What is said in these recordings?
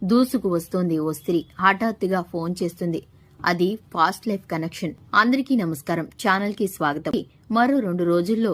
దూసుకు వస్తోంది ఓ స్త్రీ. హఠాత్తుగా ఫోన్ చేస్తుంది. అది ఫాస్ట్ లైఫ్ కనెక్షన్. అందరికీ నమస్కారం, ఛానల్ కి స్వాగతం. మరో 2 రోజుల్లో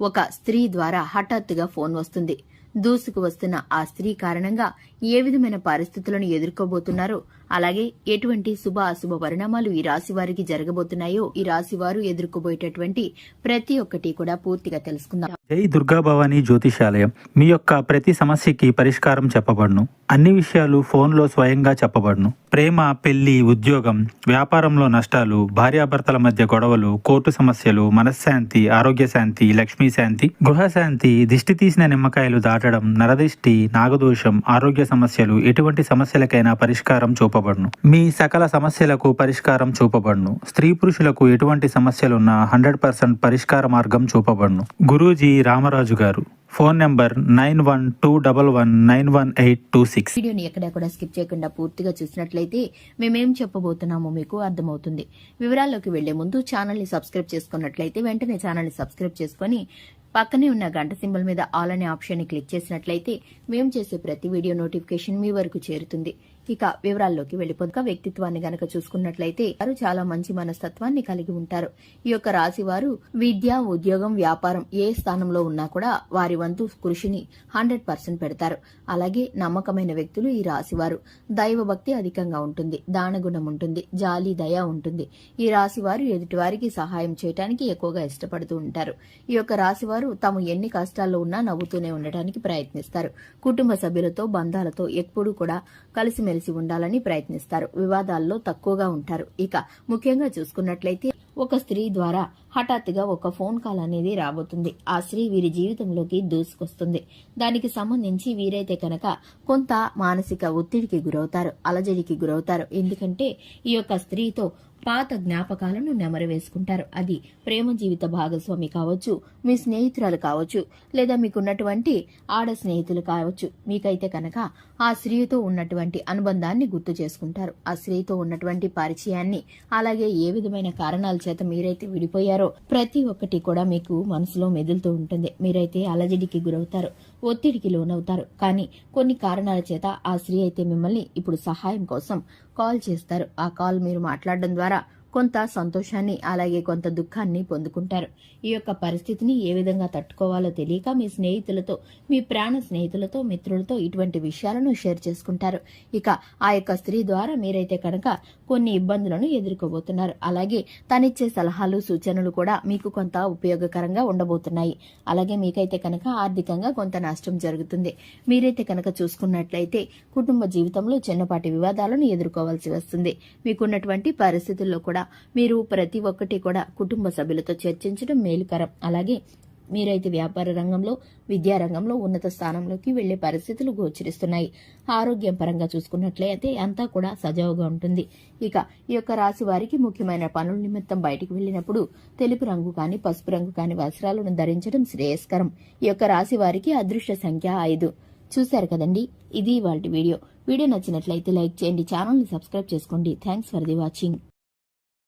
ఒక స్త్రీ ద్వారా హఠాత్తుగా ఫోన్ వస్తుంది. దూసుకు వస్తున్న ఆ స్త్రీ కారణంగా ఏ విధమైన పరిస్థితులను ఎదుర్కోబోతున్నారో, అలాగే ఎటువంటి శుభ అశుభ పరిణామాలు ఈ రాశి వారికి జరగబోతున్నాయో, ఈ రాశి వారు ఎదుర్కోబోయేటటువంటి ప్రతి ఒక్కటి కూడా పూర్తిగా తెలుసుకుందాం. జై దుర్గా భవానీ జ్యోతిషాలయం. మీ యొక్క ప్రతి సమస్యకి పరిష్కారం చెప్పబడును. అన్ని విషయాలు ఫోన్లో స్వయంగా చెప్పబడును. ప్రేమ, పెళ్లి, ఉద్యోగం, వ్యాపారంలో నష్టాలు, భార్యాభర్తల మధ్య గొడవలు, కోర్టు సమస్యలు, మనశ్శాంతి, ఆరోగ్య శాంతి, లక్ష్మీ శాంతి, గృహశాంతి, దిష్టి తీసిన నిమ్మకాయలు దాటడం, నరదిష్టి, నాగదోషం, ఆరోగ్య సమస్యలు, ఎటువంటి సమస్యలకైనా పరిష్కారం చూపబడును. మీ సకల సమస్యలకు పరిష్కారం చూపబడును. స్త్రీ పురుషులకు ఎటువంటి సమస్యలున్నా 100% పరిష్కార మార్గం చూపబడును. గురూజీ రామరాజు గారు. Phone number 9121191826. వీడియోని ఎక్కడెక్కడ స్కిప్ చేయకుండా పూర్తిగా చూసినట్లయితే మేమేం చెప్పబోతున్నామో మీకు అర్థమవుతుంది. వివరాల్లోకి వెళ్లే ముందు ఛానల్ ని సబ్స్క్రైబ్ చేసుకున్నట్లయితే వెంటనే ఛానల్ ని సబ్స్క్రైబ్ చేసుకుని పక్కనే ఉన్న గంట సింబల్ మీద ఆల్ అనే ఆప్షన్ ని క్లిక్ చేసినట్లయితే మేము చేసే ప్రతి వీడియో నోటిఫికేషన్ మీ వరకు చేరుతుంది. ఇక వివరాల్లోకి వెళ్లిపోక వ్యక్తిత్వాన్ని గనక చూసుకున్నట్లయితే వారు చాలా మంచి మనస్తత్వాన్ని కలిగి ఉంటారు. ఈ యొక్క రాశి వారు విద్య, ఉద్యోగం, వ్యాపారం ఏ స్థానంలో ఉన్నా కూడా వారి వంతు కృషిని 100% పెడతారు. అలాగే నమ్మకమైన వ్యక్తులు ఈ రాశి వారు. దైవ భక్తి అధికంగా ఉంటుంది, దానగుణం ఉంటుంది, జాలి, దయ ఉంటుంది. ఈ రాశి వారు ఎదుటి వారికి సహాయం చేయడానికి ఎక్కువగా ఇష్టపడుతూ ఉంటారు. ఈ యొక్క రాశి వారు తాము ఎన్ని కష్టాల్లో ఉన్నా నవ్వుతూనే ఉండటానికి ప్రయత్నిస్తారు. కుటుంబ సభ్యులతో, బంధాలతో ఎప్పుడూ కూడా కలిసిమెలిసి ఉండాలని ప్రయత్నిస్తారు. వివాదాల్లో తక్కువగా ఉంటారు. ఇక ముఖ్యంగా చూసుకున్నట్లయితే ఒక స్త్రీ ద్వారా హఠాత్తుగా ఒక ఫోన్ కాల్ అనేది రాబోతుంది. ఆ స్త్రీ వీరి జీవితంలోకి దూసుకొస్తుంది. దానికి సంబంధించి వీరైతే కనుక కొంత మానసిక ఒత్తిడికి గురవుతారు, అలజడికి గురవుతారు. ఎందుకంటే ఈ యొక్క స్త్రీతో పాత జ్ఞాపకాలను నెమరు వేసుకుంటారు. అది ప్రేమ జీవిత భాగస్వామి కావచ్చు, మీ స్నేహితురాలు కావచ్చు, లేదా మీకున్నటువంటి ఆడ స్నేహితులు కావచ్చు. మీకైతే కనుక ఆ స్త్రీతో ఉన్నటువంటి అనుబంధాన్ని గుర్తు చేసుకుంటారు. ఆ స్త్రీతో ఉన్నటువంటి పరిచయాన్ని, అలాగే ఏ విధమైన కారణాల చేత మీరైతే విడిపోయారో ప్రతి ఒక్కటి కూడా మీకు మనసులో మెదులుతూ ఉంటుంది. మీరైతే అలజడికి గురవుతారు, ఒత్తిడికి లోనవుతారు. కానీ కొన్ని కారణాల చేత ఆ స్త్రీ అయితే మిమ్మల్ని ఇప్పుడు సహాయం కోసం కాల్ చేస్తారు. ఆ కాల్ మీరు మాట్లాడడం ద్వారా కొంత సంతోషాన్ని, అలాగే కొంత దుఃఖాన్ని పొందుకుంటారు. ఈ యొక్క పరిస్థితిని ఏ విధంగా తట్టుకోవాలో తెలియక మీ స్నేహితులతో, మీ ప్రాణ స్నేహితులతో, మిత్రులతో ఇటువంటి విషయాలను షేర్ చేసుకుంటారు. ఇక ఆ యొక్క స్త్రీ ద్వారా మీరైతే కనుక కొన్ని ఇబ్బందులను ఎదుర్కోబోతున్నారు. అలాగే తనిచ్చే సలహాలు, సూచనలు కూడా మీకు కొంత ఉపయోగకరంగా ఉండబోతున్నాయి. అలాగే మీకైతే కనుక ఆర్థికంగా కొంత నష్టం జరుగుతుంది. మీరైతే కనుక చూసుకున్నట్లయితే కుటుంబ జీవితంలో చిన్నపాటి వివాదాలను ఎదుర్కోవాల్సి వస్తుంది. మీకున్నటువంటి పరిస్థితుల్లో కూడా మీరు ప్రతి ఒక్కటి కూడా కుటుంబ సభ్యులతో చర్చించడం మేలుకరం. అలాగే మీరైతే వ్యాపార రంగంలో, విద్యా రంగంలో ఉన్నత స్థానంలోకి వెళ్లే పరిస్థితులు గోచరిస్తున్నాయి. ఆరోగ్యం పరంగా చూసుకున్నట్లయితే అంతా కూడా సజావుగా ఉంటుంది. ఇక ఈ యొక్క రాశి వారికి ముఖ్యమైన పనుల నిమిత్తం బయటికి వెళ్లినప్పుడు తెలుపు రంగు కానీ, పసుపు రంగు కానీ వస్త్రాలను ధరించడం శ్రేయస్కరం. ఈ యొక్క రాశి వారికి అదృష్ట సంఖ్య 5. చూశారు కదండి, ఇది ఇవాల్టి వీడియో. వీడియో నచ్చినట్లయితే లైక్ చేయండి, ఛానల్ ని సబ్స్క్రైబ్ చేసుకోండి. Thanks for the watching.